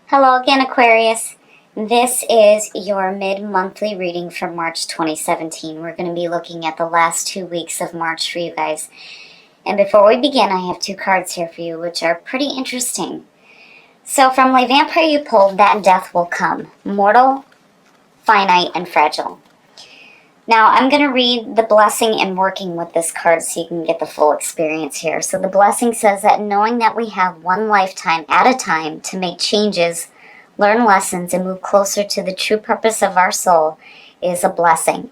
Hello again, Aquarius. This is your mid-monthly reading for March 2017. We're going to be looking at the last 2 weeks of March for you guys. And before we begin, I have two cards here for you, which are pretty interesting. So from Le Vampire, you pulled That Death Will Come. Mortal, finite, and fragile. Now, I'm going to read the blessing and working with this card so you can get the full experience here. So the blessing says that knowing that we have one lifetime at a time to make changes, learn lessons, and move closer to the true purpose of our soul is a blessing.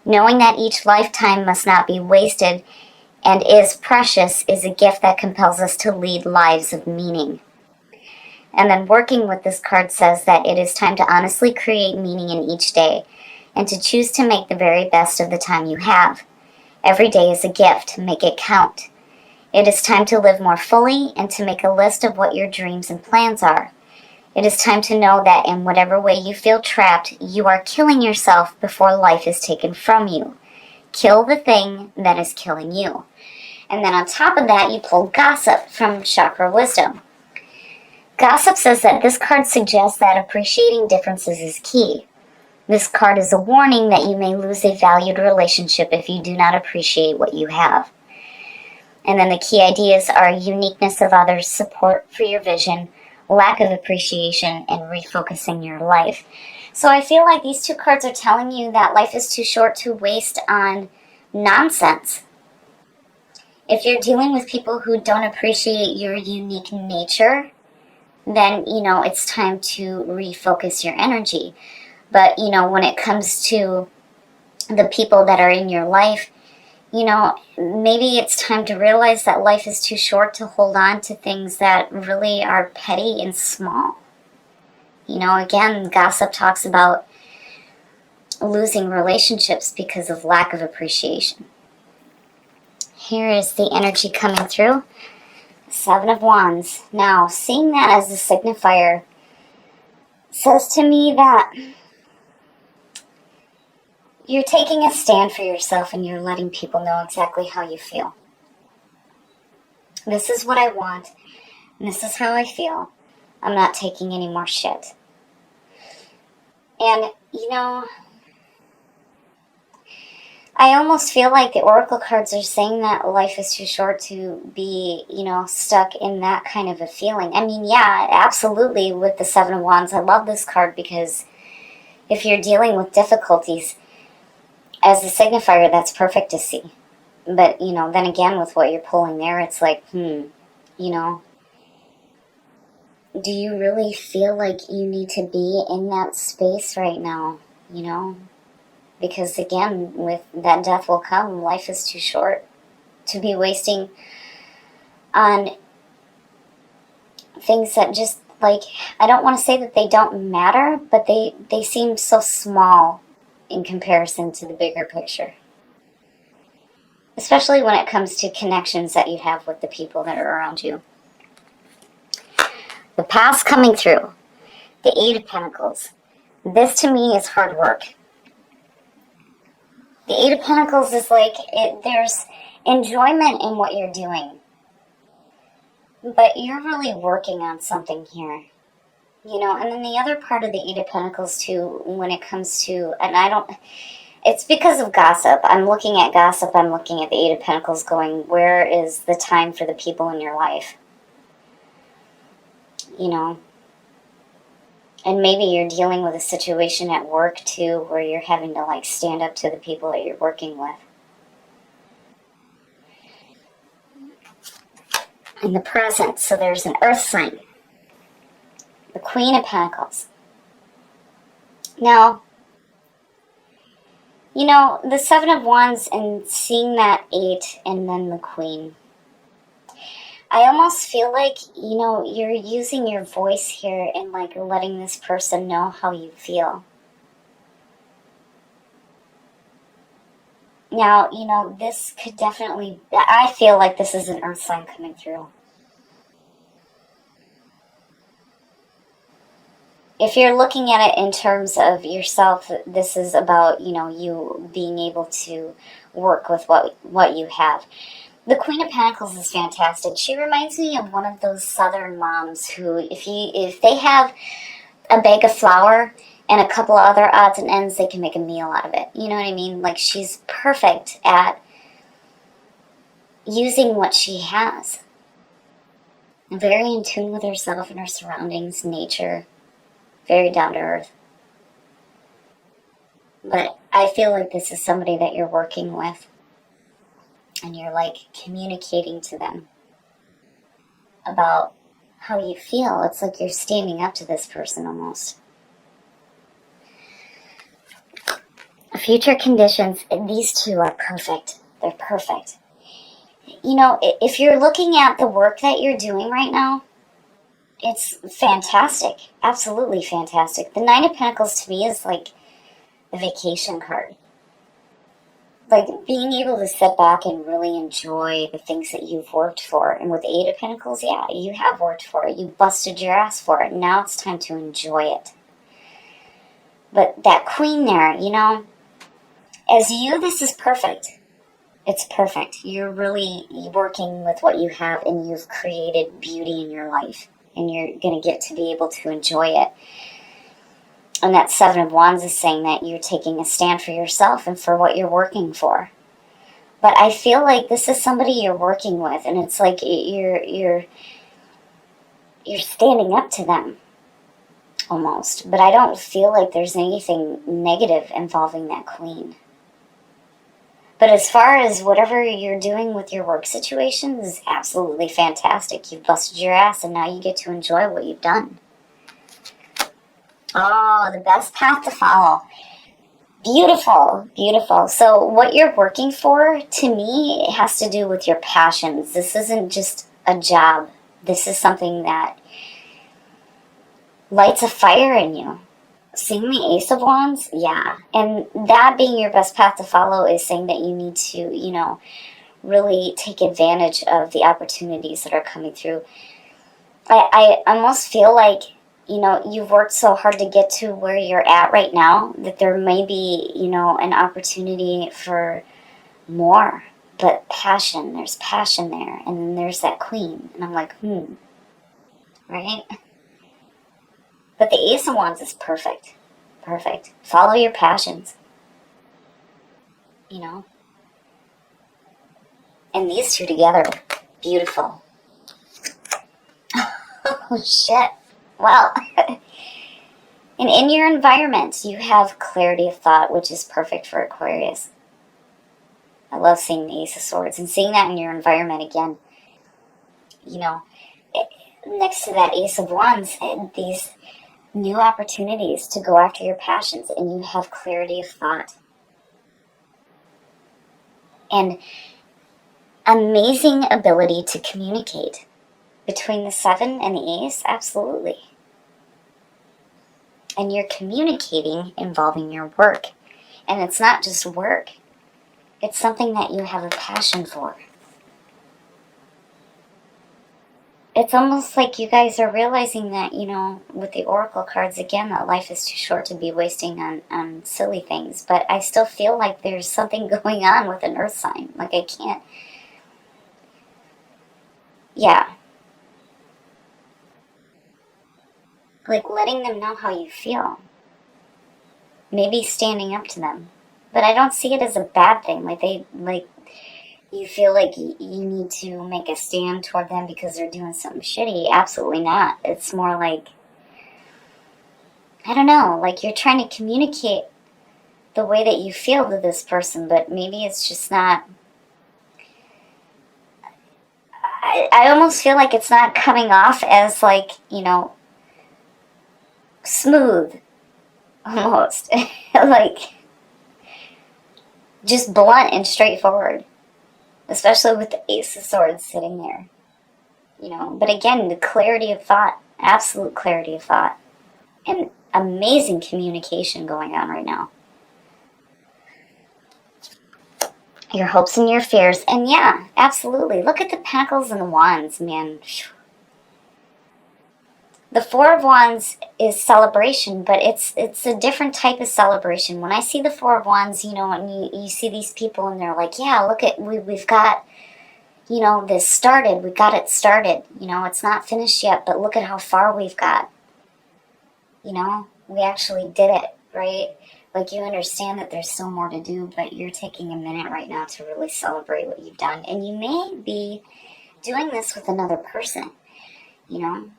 Knowing that each lifetime must not be wasted and is precious is a gift that compels us to lead lives of meaning. And then working with this card says that it is time to honestly create meaning in each day, and to choose to make the very best of the time you have. Every day is a gift. Make it count. It is time to live more fully and to make a list of what your dreams and plans are. It is time to know that in whatever way you feel trapped, you are killing yourself before life is taken from you. Kill the thing that is killing you. And then on top of that, you pull Gossip from Chakra Wisdom. Gossip says that this card suggests that appreciating differences is key. This card is a warning that you may lose a valued relationship if you do not appreciate what you have. And then the key ideas are uniqueness of others, support for your vision, lack of appreciation, and refocusing your life. So I feel like these two cards are telling you that life is too short to waste on nonsense. If you're dealing with people who don't appreciate your unique nature, then, it's time to refocus your energy. But, when it comes to the people that are in your life, maybe it's time to realize that life is too short to hold on to things that really are petty and small. Again, Gossip talks about losing relationships because of lack of appreciation. Here is the energy coming through. Seven of Wands. Now, seeing that as a signifier says to me that you're taking a stand for yourself and you're letting people know exactly how you feel. This is what I want, and this is how I feel. I'm not taking any more shit. And, I almost feel like the Oracle cards are saying that life is too short to be, stuck in that kind of a feeling. I mean, yeah, absolutely, with the Seven of Wands, I love this card because if you're dealing with difficulties, as a signifier, that's perfect to see. But, then again, with what you're pulling there, it's like, do you really feel like you need to be in that space right now, Because, again, with That Death Will Come, life is too short to be wasting on things that just, I don't want to say that they don't matter, but they seem so small in comparison to the bigger picture. Especially when it comes to connections that you have with the people that are around you. The past coming through. The Eight of Pentacles. This to me is hard work. The Eight of Pentacles is there's enjoyment in what you're doing. But you're really working on something here. And then the other part of the Eight of Pentacles too, when it comes to, it's because of Gossip. I'm looking at Gossip, I'm looking at the Eight of Pentacles going, where is the time for the people in your life? And maybe you're dealing with a situation at work too, where you're having to stand up to the people that you're working with. In the present, so there's an earth sign. The Queen of Pentacles. Now, the Seven of Wands and seeing that Eight and then the Queen. I almost feel like, you're using your voice here and letting this person know how you feel. Now, this could definitely, I feel like this is an earth sign coming through. If you're looking at it in terms of yourself, this is about, you being able to work with what you have. The Queen of Pentacles is fantastic. She reminds me of one of those Southern moms who, if they have a bag of flour and a couple of other odds and ends, they can make a meal out of it. You know what I mean? Like, she's perfect at using what she has. Very in tune with herself and her surroundings, nature, very down to earth. But I feel like this is somebody that you're working with and you're like communicating to them about how you feel. It's like you're standing up to this person almost. Future conditions, these two are perfect. They're perfect. You know, if you're looking at the work that you're doing right now, it's fantastic. Absolutely fantastic. The Nine of Pentacles to me is like a vacation card. Like being able to sit back and really enjoy the things that you've worked for. And with Eight of Pentacles, yeah, you have worked for it. You busted your ass for it. Now it's time to enjoy it. But that Queen there, you know, as you, this is perfect. It's perfect. You're really working with what you have and you've created beauty in your life. And you're going to get to be able to enjoy it. And that Seven of Wands is saying that you're taking a stand for yourself and for what you're working for. But I feel like this is somebody you're working with, and it's like you're standing up to them almost. But I don't feel like there's anything negative involving that Queen. But as far as whatever you're doing with your work situation is absolutely fantastic. You've busted your ass, and now you get to enjoy what you've done. Oh, the best path to follow. Beautiful, beautiful. So what you're working for, to me, it has to do with your passions. This isn't just a job. This is something that lights a fire in you. Seeing the Ace of Wands? Yeah. And that being your best path to follow is saying that you need to, you know, really take advantage of the opportunities that are coming through. I almost feel like, you know, you've worked so hard to get to where you're at right now that there may be, you know, an opportunity for more. But passion, there's passion there. And then there's that Queen. And I'm like, right? But the Ace of Wands is perfect. Perfect. Follow your passions. You know? And these two together, beautiful. Oh, shit. Well, and in your environment, you have clarity of thought, which is perfect for Aquarius. I love seeing the Ace of Swords and seeing that in your environment again. You know, next to that Ace of Wands, and these new opportunities to go after your passions, and you have clarity of thought. And amazing ability to communicate. Between the Seven and the Ace, absolutely. And you're communicating involving your work. And it's not just work. It's something that you have a passion for. It's almost like you guys are realizing that, you know, with the Oracle cards, again, that life is too short to be wasting on silly things. But I still feel like there's something going on with an Earth sign. Like, I can't... Yeah. Like, letting them know how you feel. Maybe standing up to them. But I don't see it as a bad thing. Like, you feel like you need to make a stand toward them because they're doing something shitty. Absolutely not. It's more like, I don't know, like you're trying to communicate the way that you feel to this person, but maybe it's just not... I almost feel like it's not coming off as, like, you know, smooth, almost. Like, just blunt and straightforward. Especially with the Ace of Swords sitting there. You know, but again, the clarity of thought. Absolute clarity of thought. And amazing communication going on right now. Your hopes and your fears. And yeah, absolutely. Look at the Pentacles and the Wands, man. The Four of Wands is celebration, but it's a different type of celebration. When I see the Four of Wands, you know, and you see these people and they're like, yeah, look at, we've got, you know, this started. We got it started. You know, it's not finished yet, but look at how far we've got. You know, we actually did it, right? Like, you understand that there's still more to do, but you're taking a minute right now to really celebrate what you've done. And you may be doing this with another person, you know?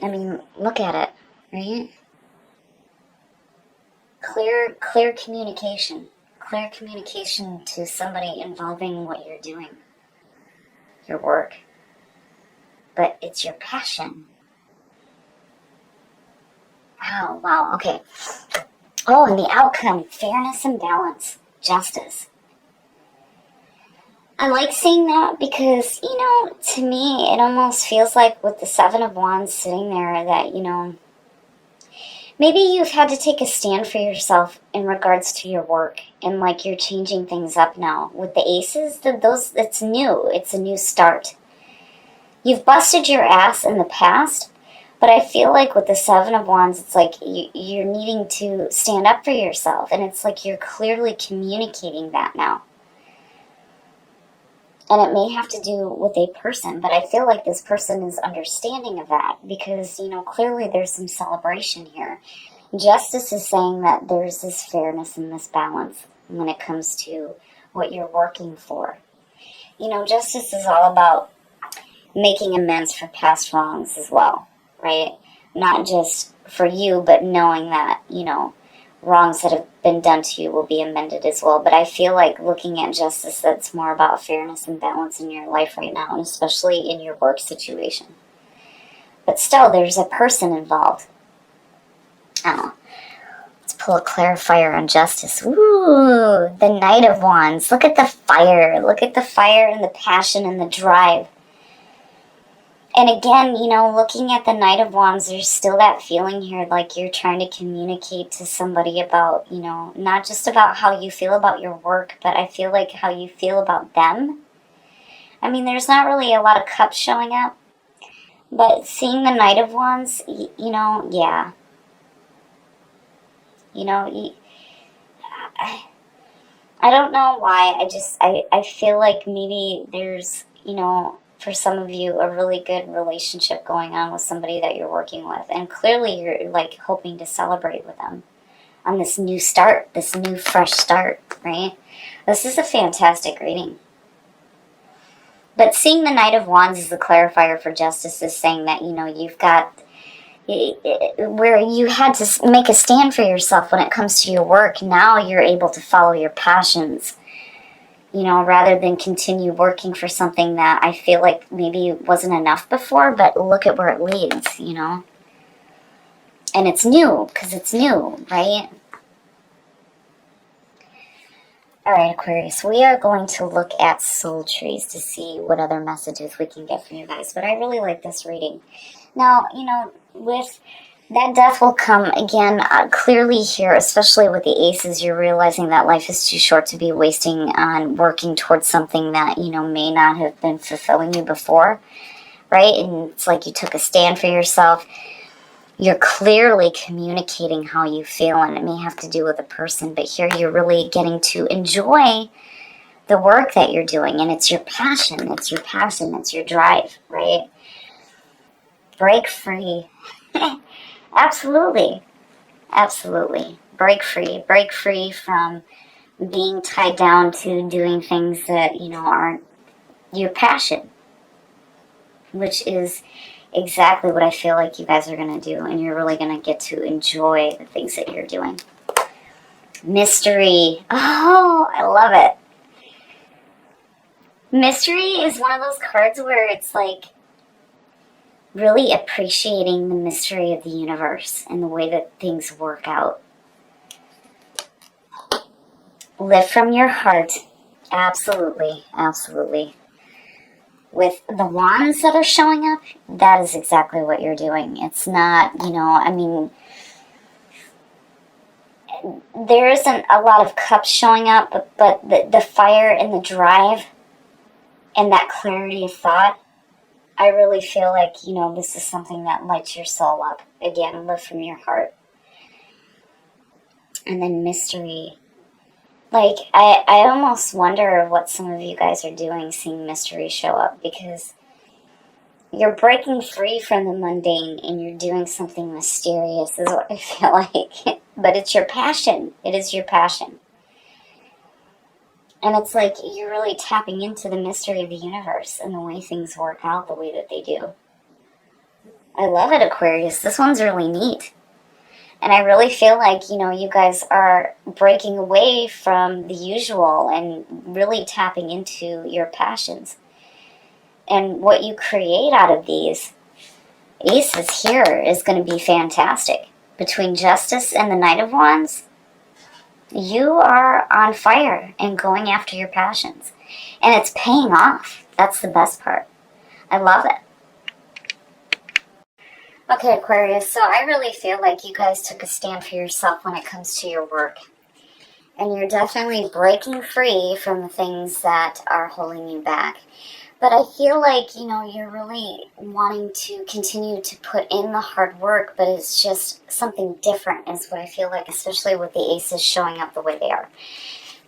I mean, look at it, right? Clear communication. Clear communication to somebody involving what you're doing, your work. But it's your passion. Wow, okay. Oh, and the outcome, fairness and balance, justice. I like seeing that because, you know, to me, it almost feels like with the Seven of Wands sitting there that, you know, maybe you've had to take a stand for yourself in regards to your work and like you're changing things up now. With the aces, it's new. It's a new start. You've busted your ass in the past, but I feel like with the Seven of Wands, it's like you're needing to stand up for yourself, and it's like you're clearly communicating that now. And it may have to do with a person, but I feel like this person is understanding of that because, you know, clearly there's some celebration here. Justice is saying that there's this fairness and this balance when it comes to what you're working for. You know, justice is all about making amends for past wrongs as well, right? Not just for you, but knowing that, you know, wrongs that have been done to you will be amended as well. But I feel like looking at justice, that's more about fairness and balance in your life right now, and especially in your work situation. But still, there's a person involved. I don't know. Let's pull a clarifier on justice. Ooh, the Knight of Wands. Look at the fire. Look at the fire and the passion and the drive. And again, you know, looking at the Knight of Wands, there's still that feeling here like you're trying to communicate to somebody about, you know, not just about how you feel about your work, but I feel like how you feel about them. I mean, there's not really a lot of cups showing up, but seeing the Knight of Wands, you know, yeah. You know, I don't know why. I feel like maybe there's, you know, for some of you, a really good relationship going on with somebody that you're working with. And clearly you're like hoping to celebrate with them on this new start, this new fresh start, right? This is a fantastic reading. But seeing the Knight of Wands as the clarifier for justice is saying that, you know, you've got where you had to make a stand for yourself when it comes to your work. Now you're able to follow your passions, you know, rather than continue working for something that I feel like maybe wasn't enough before, but look at where it leads, you know. And it's new, because it's new, right? Alright, Aquarius, we are going to look at soul trees to see what other messages we can get from you guys. But I really like this reading. Now, you know, with that death will come again clearly here, especially with the aces. You're realizing that life is too short to be wasting on working towards something that, you know, may not have been fulfilling you before, right? And it's like you took a stand for yourself. You're clearly communicating how you feel, and it may have to do with a person, but here you're really getting to enjoy the work that you're doing, and it's your passion, it's your drive, right? Break free. Absolutely. Break free from being tied down to doing things that, you know, aren't your passion, which is exactly what I feel like you guys are going to do, and you're really going to get to enjoy the things that you're doing. Mystery. Oh, I love it. Mystery is one of those cards where it's like really appreciating the mystery of the universe and the way that things work out. Live from your heart. Absolutely. With the wands that are showing up, that is exactly what you're doing. It's not, you know, I mean, there isn't a lot of cups showing up, but the fire and the drive and that clarity of thought, I really feel like, you know, this is something that lights your soul up. Again, live from your heart. And then mystery. Like, I almost wonder what some of you guys are doing seeing mystery show up, because you're breaking free from the mundane and you're doing something mysterious, is what I feel like. But it's your passion. It is your passion. And it's like you're really tapping into the mystery of the universe and the way things work out the way that they do. I love it, Aquarius. This one's really neat. And I really feel like, you guys are breaking away from the usual and really tapping into your passions. And what you create out of these aces here is going to be fantastic. Between Justice and the Knight of Wands, you are on fire and going after your passions. And it's paying off. That's the best part. I love it. Okay, Aquarius, so I really feel like you guys took a stand for yourself when it comes to your work. And you're definitely breaking free from the things that are holding you back. But I feel like, you're really wanting to continue to put in the hard work, but it's just something different is what I feel like, especially with the aces showing up the way they are.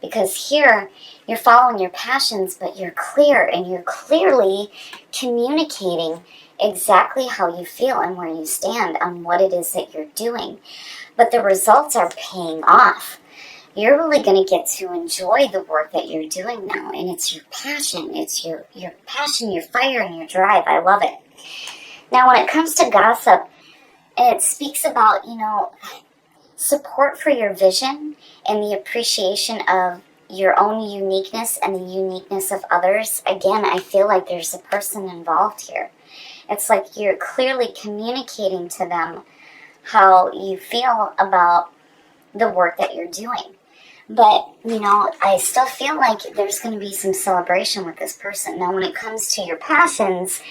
Because here, you're following your passions, but you're clear, and you're clearly communicating exactly how you feel and where you stand on what it is that you're doing. But the results are paying off. You're really going to get to enjoy the work that you're doing now, and it's your passion. It's your passion, your fire, and your drive. I love it. Now, when it comes to gossip, it speaks about, support for your vision and the appreciation of your own uniqueness and the uniqueness of others. Again, I feel like there's a person involved here. It's like you're clearly communicating to them how you feel about the work that you're doing. But, I still feel like there's going to be some celebration with this person. Now, when it comes to your passions,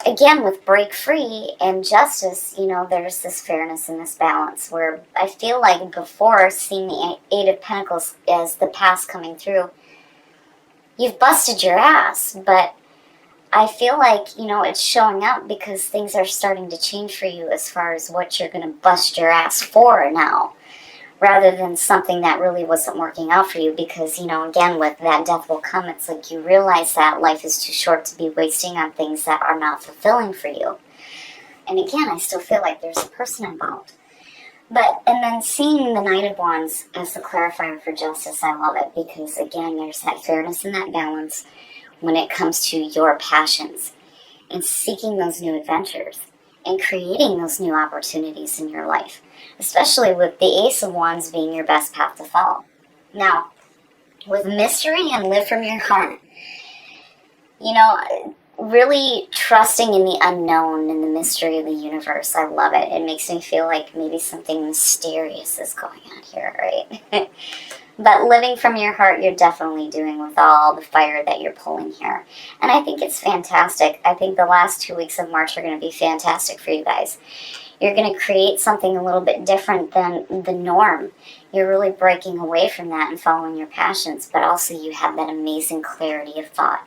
again, with break free and justice, there's this fairness and this balance where I feel like before seeing the Eight of Pentacles as the past coming through, you've busted your ass, but I feel like, it's showing up because things are starting to change for you as far as what you're going to bust your ass for now, rather than something that really wasn't working out for you. Because, again, with that death will come, it's like you realize that life is too short to be wasting on things that are not fulfilling for you. And again, I still feel like there's a person involved. And then seeing the Knight of Wands as the clarifier for justice, I love it, because again, there's that fairness and that balance when it comes to your passions and seeking those new adventures and creating those new opportunities in your life, especially with the Ace of Wands being your best path to follow. Now, with mystery and live from your heart, really trusting in the unknown and the mystery of the universe. I love it. It makes me feel like maybe something mysterious is going on here, right? But living from your heart, you're definitely doing with all the fire that you're pulling here. And I think it's fantastic. I think the last 2 weeks of March are going to be fantastic for you guys. You're going to create something a little bit different than the norm. You're really breaking away from that and following your passions, but also you have that amazing clarity of thought.